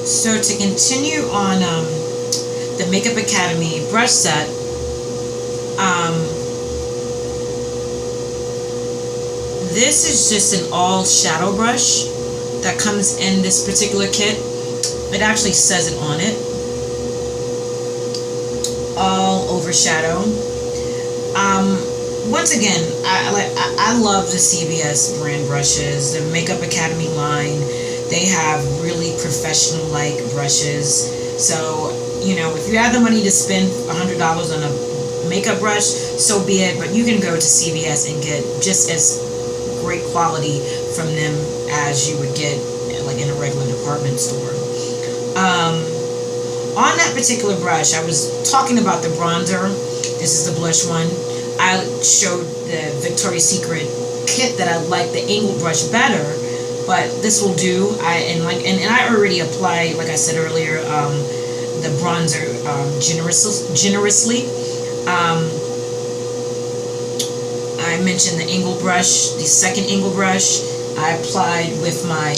So to continue on the Makeup Academy brush set, this is just an all shadow brush that comes in this particular kit. It actually says it on it. All over shadow. Once again, I love the CVS brand brushes, the Makeup Academy line. They have really professional-like brushes. So, you know, if you have the money to spend $100 on a makeup brush, so be it. But you can go to CVS and get just as great quality from them as you would get like in a regular department store. On that particular brush, I was talking about the bronzer. This is the blush one. I showed the Victoria's Secret kit that I like the angled brush better, but this will do. I already applied, like I said earlier, the bronzer generously. I mentioned the angled brush, the second angled brush. I applied with my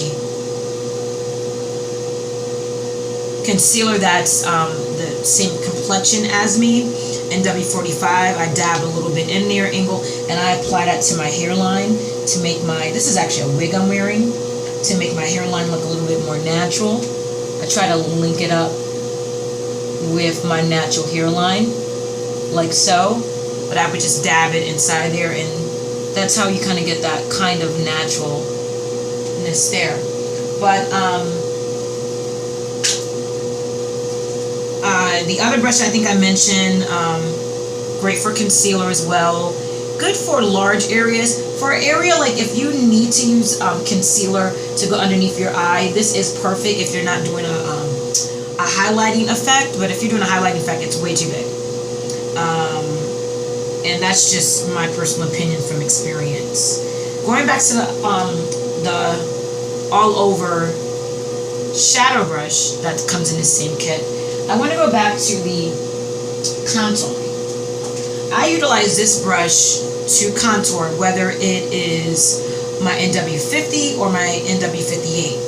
concealer that's the same complexion as me, NW45. I dabbed a little bit in there, angle, and I apply that to my hairline to make my, this is actually a wig I'm wearing, to make my hairline look a little bit more natural. I try to link it up with my natural hairline, like so, but I would just dab it inside there, and that's how you kind of get that kind of naturalness there. But the other brush I think I mentioned, great for concealer as well. Good for large areas. For an area like if you need to use concealer to go underneath your eye, this is perfect if you're not doing a highlighting effect. But if you're doing a highlighting effect, it's way too big. And that's just my personal opinion from experience. Going back to the all over shadow brush that comes in the same kit, I want to go back to the contouring. I utilize this brush to contour, whether it is my NW50 or my NW58.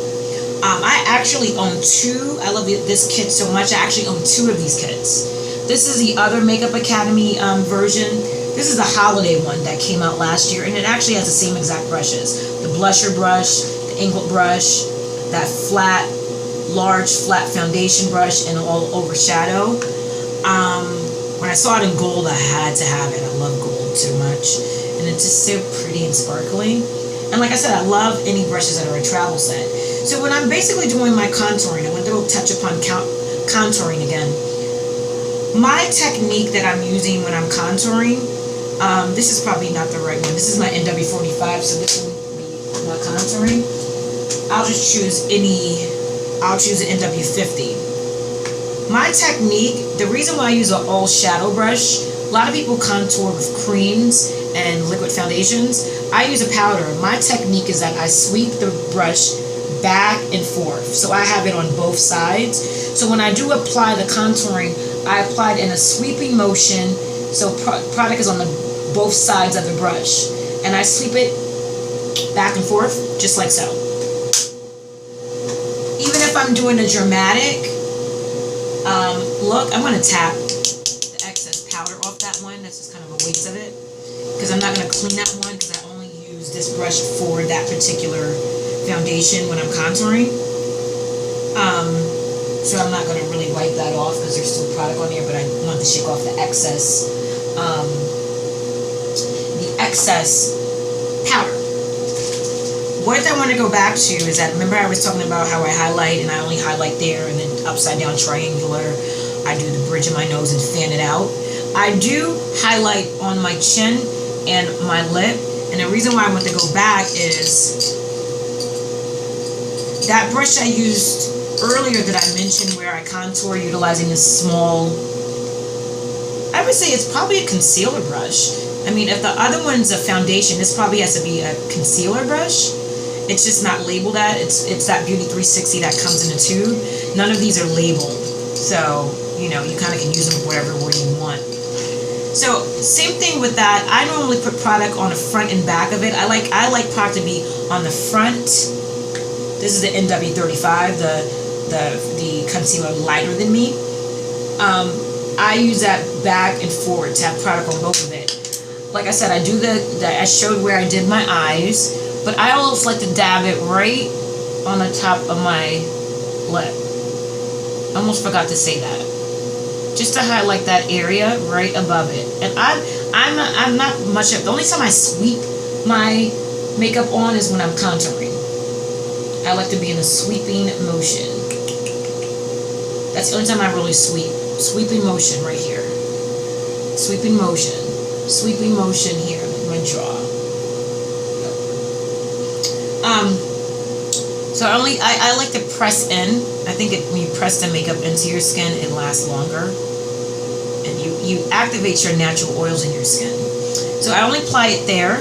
I actually own two. I love this kit so much. I actually own two of these kits. This is the other Makeup Academy version. This is the holiday one that came out last year, and it actually has the same exact brushes. The blusher brush, the angled brush, that flat, large flat foundation brush, and all over shadow. When I saw it in gold, I had to have it. I love gold too much, and it's just so pretty and sparkly. And like I said, I love any brushes that are a travel set. So when I'm basically doing my contouring, I want to touch upon contouring again. My technique that I'm using when I'm contouring, this is probably not the right one. This is my NW45, so this will be my contouring. I'll just choose I'll choose an NW50. My technique, the reason why I use an all shadow brush, a lot of people contour with creams and liquid foundations. I use a powder. My technique is that I sweep the brush back and forth. So I have it on both sides. So when I do apply the contouring, I apply it in a sweeping motion. So product is on both sides of the brush. And I sweep it back and forth, just like so. Even if I'm doing a dramatic look, I'm going to tap the excess powder off that one. That's just kind of a waste of it, because I'm not going to clean that one, because I only use this brush for that particular foundation when I'm contouring. So I'm not going to really wipe that off because there's still product on there, but I want to shake off the excess powder. What I want to go back to is that, remember I was talking about how I highlight, and I only highlight there, and then upside down triangular, I do the bridge of my nose and fan it out. I do highlight on my chin and my lip, and the reason why I want to go back is that brush I used earlier that I mentioned where I contour utilizing this small, I would say it's probably a concealer brush. I mean, if the other one's a foundation, this probably has to be a concealer brush. It's just not labeled that. It's that Beauty 360 that comes in a tube. None of these are labeled. So, you know, you kind of can use them wherever you want. So, same thing with that. I normally put product on the front and back of it. I like product to be on the front. This is the NW35, the the concealer lighter than me, I use that back and forward to have product on both of it. Like I said, I do I showed where I did my eyes, but I always like to dab it right on the top of my lip. I almost forgot to say that. Just to highlight that area right above it. And I'm not much of, the only time I sweep my makeup on is when I'm contouring. I like to be in a sweeping motion. That's the only time I really sweep. Sweeping motion right here. Sweeping motion. Sweeping motion here, like my jaw. So I like to press in. I think when you press the makeup into your skin, it lasts longer. And you activate your natural oils in your skin. So I only apply it there,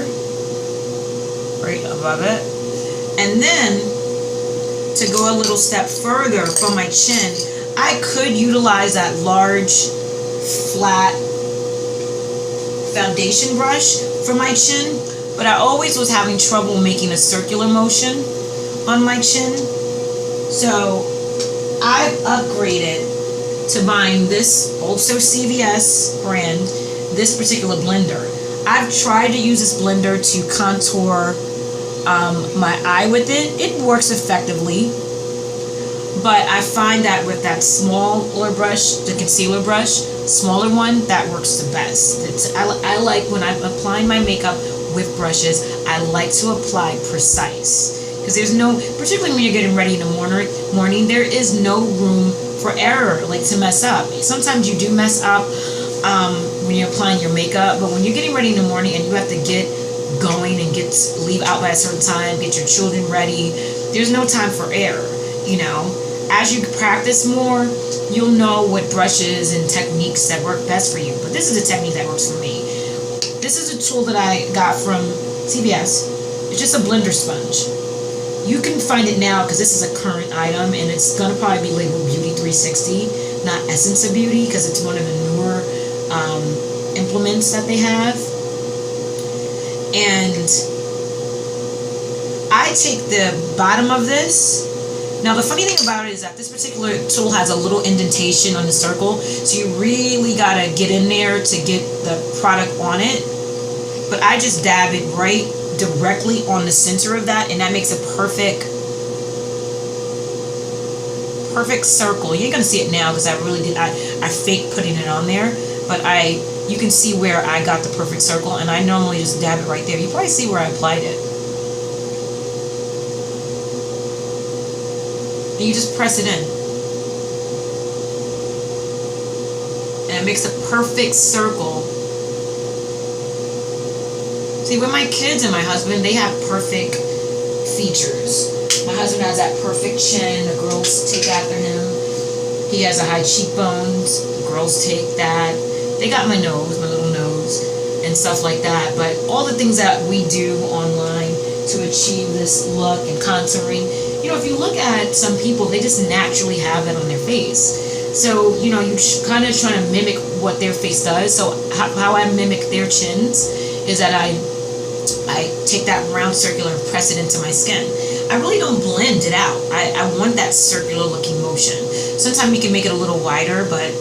right above it. And then, to go a little step further from my chin, I could utilize that large, flat foundation brush for my chin, but I always was having trouble making a circular motion on my chin. So I've upgraded to buying this, also CVS brand, this particular blender. I've tried to use this blender to contour my eye with it. It works effectively, but I find that with that smaller brush, the concealer brush, smaller one, that works the best. I like when I'm applying my makeup with brushes, I like to apply precise. Because there's no, particularly when you're getting ready in the morning, there is no room for error, like to mess up. Sometimes you do mess up when you're applying your makeup, but when you're getting ready in the morning and you have to get going and leave out by a certain time, get your children ready, there's no time for error, you know. As you practice more, you'll know what brushes and techniques that work best for you. But this is a technique that works for me. This is a tool that I got from CVS. It's just a blender sponge. You can find it now because this is a current item and it's going to probably be labeled Beauty 360, not Essence of Beauty, because it's one of the newer implements that they have. And I take the bottom of this. Now the funny thing about it is that this particular tool has a little indentation on the circle, so you really gotta get in there to get the product on it. But I just dab it right directly on the center of that, and that makes a perfect circle. You're gonna see it now because I really did. I faked putting it on there, but you can see where I got the perfect circle, and I normally just dab it right there. You probably see where I applied it. And you just press it in. And it makes a perfect circle. See, with my kids and my husband, they have perfect features. My husband has that perfect chin. The girls take after him. He has a high cheekbones. The girls take that. They got my nose, my little nose, and stuff like that. But all the things that we do online to achieve this look and contouring, you know, if you look at some people, they just naturally have that on their face. So, you know, you kind of trying to mimic what their face does. So how I mimic their chins is that I take that round circular and press it into my skin. I really don't blend it out. I want that circular looking motion. Sometimes you can make it a little wider, but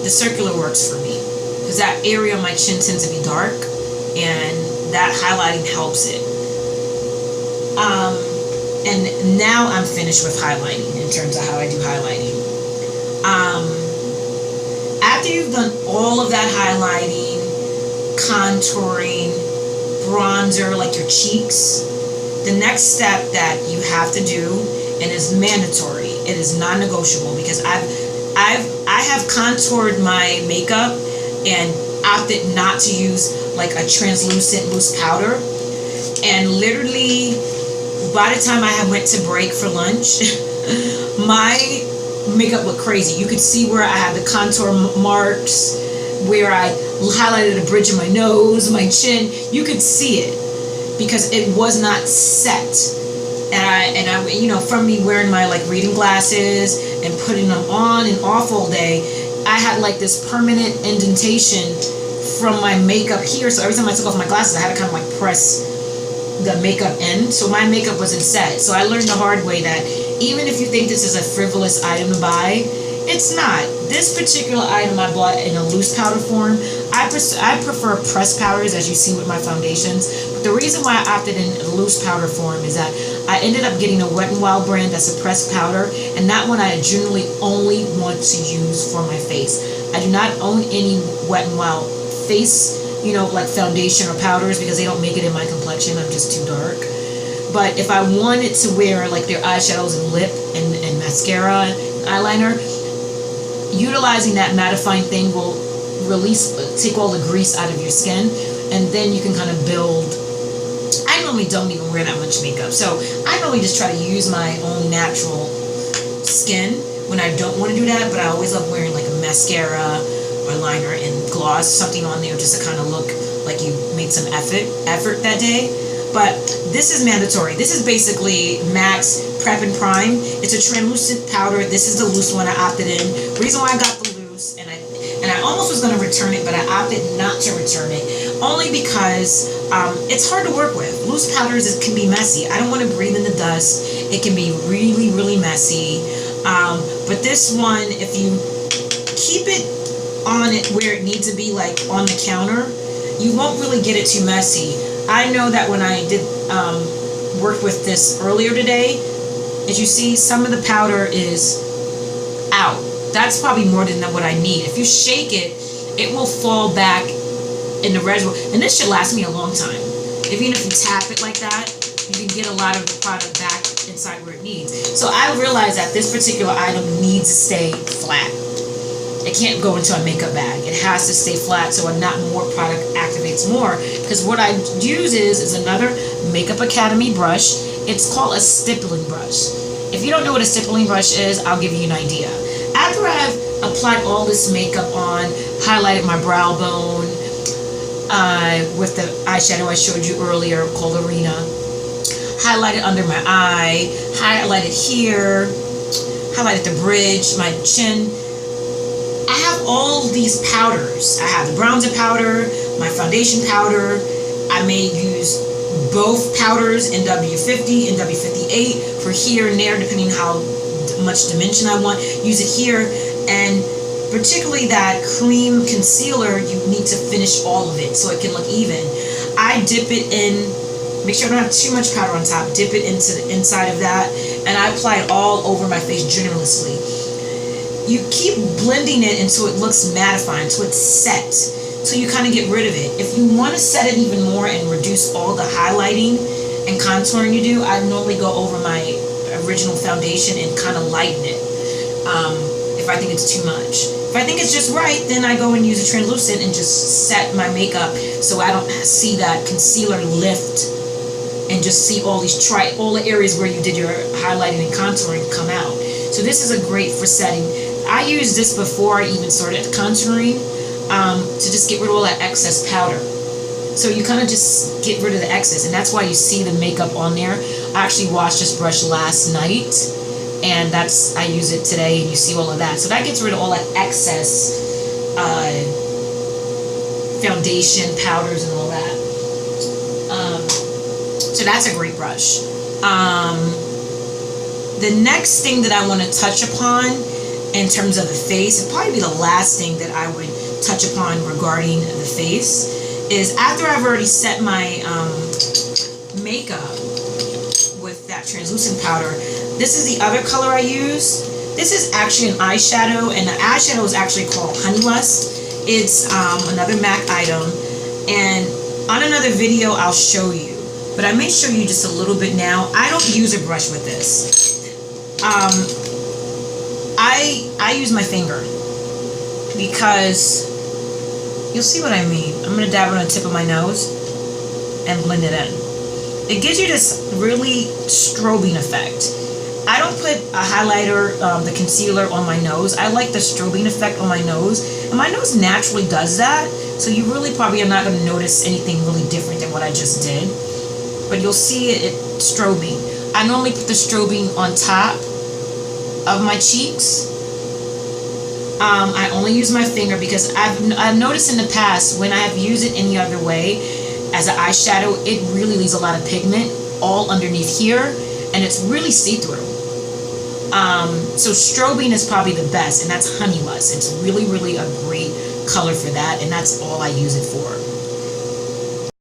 the circular works for me. Because that area of my chin tends to be dark, and that highlighting helps it. And now I'm finished with highlighting in terms of how I do highlighting. After you've done all of that highlighting, contouring, bronzer, like your cheeks, the next step that you have to do, and is mandatory, it is non-negotiable, because I have contoured my makeup and opted not to use like a translucent loose powder, and literally by the time I went to break for lunch, my makeup looked crazy. You could see where I had the contour marks, where I highlighted the bridge of my nose, my chin. You could see it because it was not set. And I, you know, from me wearing my like reading glasses and putting them on and off all day, I had like this permanent indentation from my makeup here. So every time I took off my glasses, I had to kind of like press the makeup in. So my makeup wasn't set. So I learned the hard way that Even if you think this is a frivolous item to buy, it's not. This particular item I bought in a loose powder form. I prefer pressed powders, as you see with my foundations. But the reason why I opted in a loose powder form is that I ended up getting a Wet n Wild brand that's a pressed powder, and that one I generally only want to use for my face. I do not own any Wet n Wild face, you know, like foundation or powders, because they don't make it in my complexion. I'm just too dark. But if I wanted to wear like their eyeshadows and lip and mascara and eyeliner, utilizing that mattifying thing will take all the grease out of your skin, and then you can kind of build. I normally don't even wear that much makeup, so I normally just try to use my own natural skin when I don't want to do that. But I always love wearing like a mascara or liner and gloss, something on there just to kind of look like you made some effort that day. But this is mandatory. This is basically M.A.C Prep and Prime. It's a translucent powder. This is the loose one I opted in. Reason why I got the loose, and I almost was going to return it, but I opted not to return it, only because it's hard to work with. Loose powders can be messy. I don't want to breathe in the dust. It can be really, really messy. But this one, if you keep it on it where it needs to be, like on the counter, you won't really get it too messy. I know that when I did work with this earlier today, as you see, some of the powder is out. That's probably more than what I need. If you shake it, it will fall back in the reservoir. And this should last me a long time. Even if you tap it like that, you can get a lot of the product back inside where it needs. So I realized that this particular item needs to stay flat. It can't go into a makeup bag. It has to stay flat so not more product activates more. Because what I use is another Makeup Academy brush. It's called a stippling brush. If you don't know what a stippling brush is, I'll give you an idea. After I've applied all this makeup on, highlighted my brow bone with the eyeshadow I showed you earlier called Arena, highlighted under my eye, highlighted here, highlighted the bridge, my chin. I have all these powders. I have the bronzer powder, my foundation powder. I may use both powders in W50 and W58 for here and there, depending how much dimension I want. Use it here, and particularly that cream concealer, you need to finish all of it so it can look even. I dip it in, make sure I don't have too much powder on top, dip it into the inside of that, and I apply it all over my face generously. You keep blending it until it looks mattifying, until it's set, so you kind of get rid of it. If you want to set it even more and reduce all the highlighting and contouring you do, I normally go over my original foundation and kind of lighten it if I think it's too much. If I think it's just right, then I go and use a translucent and just set my makeup so I don't see that concealer lift and just see all these all the areas where you did your highlighting and contouring come out. So this is a great for setting. I used this before I even started contouring to just get rid of all that excess powder. So you kind of just get rid of the excess, and that's why you see the makeup on there. I actually washed this brush last night, and I use it today, and you see all of that. So that gets rid of all that excess foundation, powders, and all that. So that's a great brush. The next thing that I want to touch upon in terms of the face, it'd probably be the last thing that I would touch upon regarding the face, is after I've already set my makeup with that translucent powder, this is the other color I use. This is actually an eyeshadow, and the eyeshadow is actually called Honey Lust. It's another MAC item, and on another video I'll show you, but I may show you just a little bit now. I don't use a brush with this. I use my finger because you'll see what I mean. I'm going to dab it on the tip of my nose and blend it in. It gives you this really strobing effect. I don't put a highlighter, the concealer on my nose. I like the strobing effect on my nose, and my nose naturally does that, so you really probably are not going to notice anything really different than what I just did, but you'll see it strobing. I normally put the strobing on top of my cheeks. I only use my finger because I've noticed in the past when I have used it any other way as an eyeshadow, it really leaves a lot of pigment all underneath here, and it's really see-through. So strobing is probably the best, and that's Honey Musk. It's really, really a great color for that, and that's all I use it for.